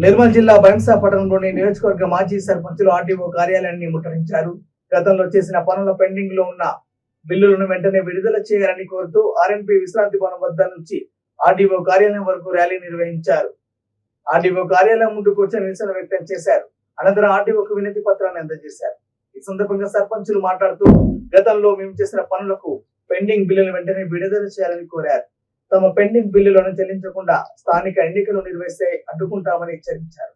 నిర్మల్ జిల్లా బైంసా పట్టణంలోని నియోజకవర్గ మాజీ సర్పంచులు ఆర్డీఓ కార్యాలయాన్ని ముట్టడించారు. గతంలో చేసిన పనుల పెండింగ్ లో ఉన్న బిల్లులను వెంటనే విడుదల చేయాలని కోరుతూ ఆర్ఎన్పి విశ్రాంతి భవనం వద్ద నుంచి ఆర్డీఓ కార్యాలయం వరకు ర్యాలీ నిర్వహించారు. ఆర్డీఓ కార్యాలయం ముందు కూర్చొని నిరసన వ్యక్తం చేశారు. అనంతరం ఆర్డీఓకు వినతి పత్రాన్ని అందజేశారు. ఈ సందర్భంగా సర్పంచులు మాట్లాడుతూ గతంలో మేము చేసిన పనులకు పెండింగ్ బిల్లులను వెంటనే విడుదల చేయాలని కోరారు. తమ పెండింగ్ బిల్లులను చెల్లించకుండా స్థానిక ఎన్నికలు నిర్వహిస్తే అడ్డుకుంటామని హెచ్చరించారు.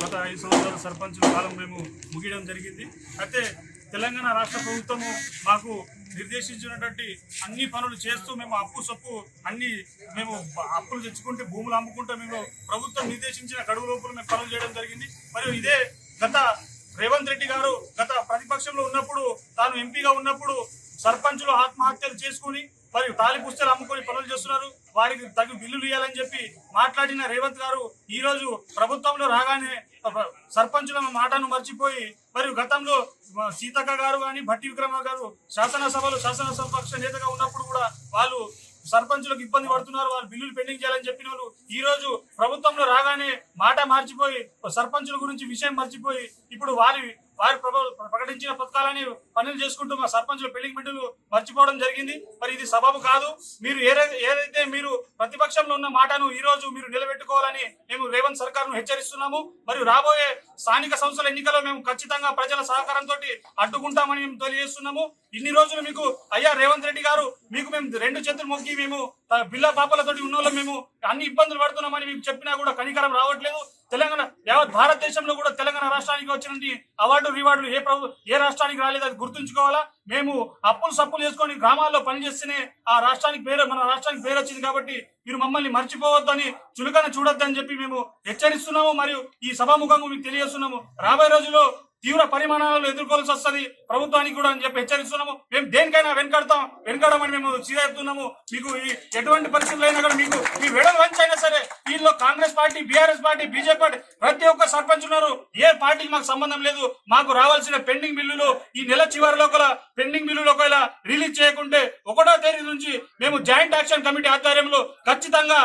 గత 5 సంవత్సరాల సర్పంచుల కాలం మేము ముగియడం జరిగింది. అయితే తెలంగాణ రాష్ట్ర ప్రభుత్వము మాకు నిర్దేశించినటువంటి అన్ని పనులు చేస్తూ మేము అప్పు సొప్పు అన్ని మేము అప్పులు తెచ్చుకుంటే భూములు అమ్ముకుంటూ మేము ప్రభుత్వం నిర్దేశించిన గడువు లోపల మేము పనులు చేయడం జరిగింది. మరియు ఇదే గత రేవంత్ రెడ్డి గారు గత ప్రతిపక్షంలో ఉన్నప్పుడు తాను ఎంపీగా ఉన్నప్పుడు సర్పంచులు ఆత్మహత్యలు చేసుకుని మరియు తాలి పుస్తకాలు అమ్ముకొని పనులు చేస్తున్నారు. వారికి తగు బిల్లులు ఇవ్వాలని చెప్పి మాట్లాడిన రేవంత్ గారు ఈ రోజు ప్రభుత్వంలో రాగానే సర్పంచుల మాటను మర్చిపోయి మరియు గతంలో సీతక్క గారు కానీ భట్టి విక్రమ గారు శాసనసభ పక్ష నేతగా ఉన్నప్పుడు కూడా వాళ్ళు సర్పంచులకు ఇబ్బంది పడుతున్నారు, వాళ్ళు బిల్లులు పెండింగ్ చేయాలని చెప్పిన వాళ్ళు ఈ రోజు ప్రభుత్వంలో రాగానే మాట మార్చిపోయి సర్పంచుల గురించి విషయం మర్చిపోయి ఇప్పుడు వారు ప్రకటించిన పథకాలని పనులు చేసుకుంటూ మా సర్పంచుల పెండింగ్ బిల్లులు మర్చిపోవడం జరిగింది. మరి ఇది సబబు కాదు. మీరు ఏదైతే మీరు ప్రతిపక్షంలో ఉన్న మాటను ఈ రోజు మీరు నిలబెట్టుకోవాలని మేము రేవంత్ సర్కార్ను హెచ్చరిస్తున్నాము. మరియు రాబోయే స్థానిక సంస్థల ఎన్నికల్లో మేము ఖచ్చితంగా ప్రజల సహకారంతో అడ్డుకుంటామని మేము తెలియజేస్తున్నాము. ఇన్ని రోజులు మీకు అయ్యా రేవంత్ రెడ్డి గారు మీకు మేము 2 చేతులు మొక్కి మేము బిల్ల పాపలతోటి ఉన్న వాళ్ళం మేము అన్ని ఇబ్బందులు పడుతున్నామని మీకు చెప్పినా కూడా కనికరం రావట్లేదు. తెలంగాణ యావత్ భారతదేశంలో కూడా తెలంగాణ రాష్ట్రానికి వచ్చినటువంటి అవార్డు రివార్డులు ఏ రాష్ట్రానికి రాలేదు, అది గుర్తుంచుకోవాలా. మేము అప్పులు సప్పులు చేసుకొని గ్రామాల్లో పనిచేస్తేనే ఆ రాష్ట్రానికి మన రాష్ట్రానికి పేరు వచ్చింది. కాబట్టి మీరు మమ్మల్ని మర్చిపోవద్దని చులకన చూడొద్దని చెప్పి మేము హెచ్చరిస్తున్నాము. మరియు ఈ సభాముఖంగా మీకు తెలియజేస్తున్నాము. రాబోయే రోజుల్లో తీవ్ర పరిమాణాలను ఎదుర్కోవాల్సి వస్తుంది ప్రభుత్వానికి కూడా అని చెప్పి హెచ్చరిస్తున్నాము. మేము దేనికైనా వెనకాడమని మేము చెప్తున్నాము. మీకు ఎటువంటి పరిస్థితులు అయినా కూడా మీకు మీ వెడలు వంచైనా సరే దీనిలో Congress party, BRS party, BJP party ప్రతి ఒక్క సర్పంచ్ ఉన్నారు. ఏ పార్టీకి మాకు సంబంధం లేదు. మాకు రావాల్సిన పెండింగ్ బిల్లులు ఈ నెల చివరి లోపల పెండింగ్ బిల్లులు ఒకవేళ రిలీజ్ చేయకుంటే 1వ తేదీ నుంచి మేము జాయింట్ యాక్షన్ కమిటీ ఆధ్వర్యంలో ఖచ్చితంగా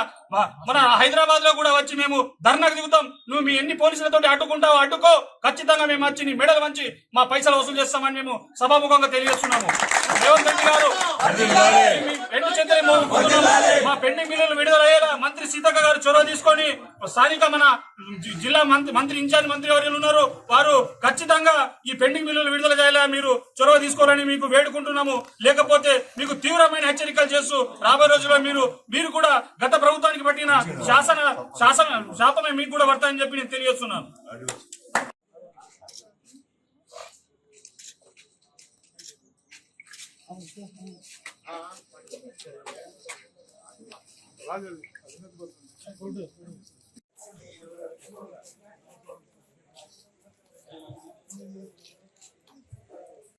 మన హైదరాబాద్ లో కూడా వచ్చి మేము ధర్నాకు దిగుతాం. నువ్వు మీ ఎన్ని పోలీసులతో అడ్డుకుంటావో అడ్డుకో, ఖచ్చితంగా మేము వచ్చి నీ మెడలు వంచి మా పైసలు వసూలు చేస్తామని మేము సభాముఖంగా తెలియజేస్తున్నాము. రేవంత్ రెడ్డి గారు 2 చేతులు మా పెండింగ్ బిల్లులు విడుదలయ్యేలా మంత్రి సీతక్క గారు చొరవ తీసుకొని స్థానిక మన జిల్లా మంత్రి ఇన్ఛార్జ్ మంత్రి ఎవరు ఉన్నారు వారు ఖచ్చితంగా ఈ పెండింగ్ బిల్లులు విడుదల చేయాలా మీరు చొరవ తీసుకోవాలని మీకు వేడుకుంటున్నాము. లేకపోతే మీకు తీవ్రమైన హెచ్చరికలు చేస్తూ రాబోయే రోజుల్లో మీరు కూడా గత ప్రభుత్వానికి పట్టిన శాపమే మీకు కూడా పడతాయని చెప్పి నేను తెలియజేస్తున్నాను.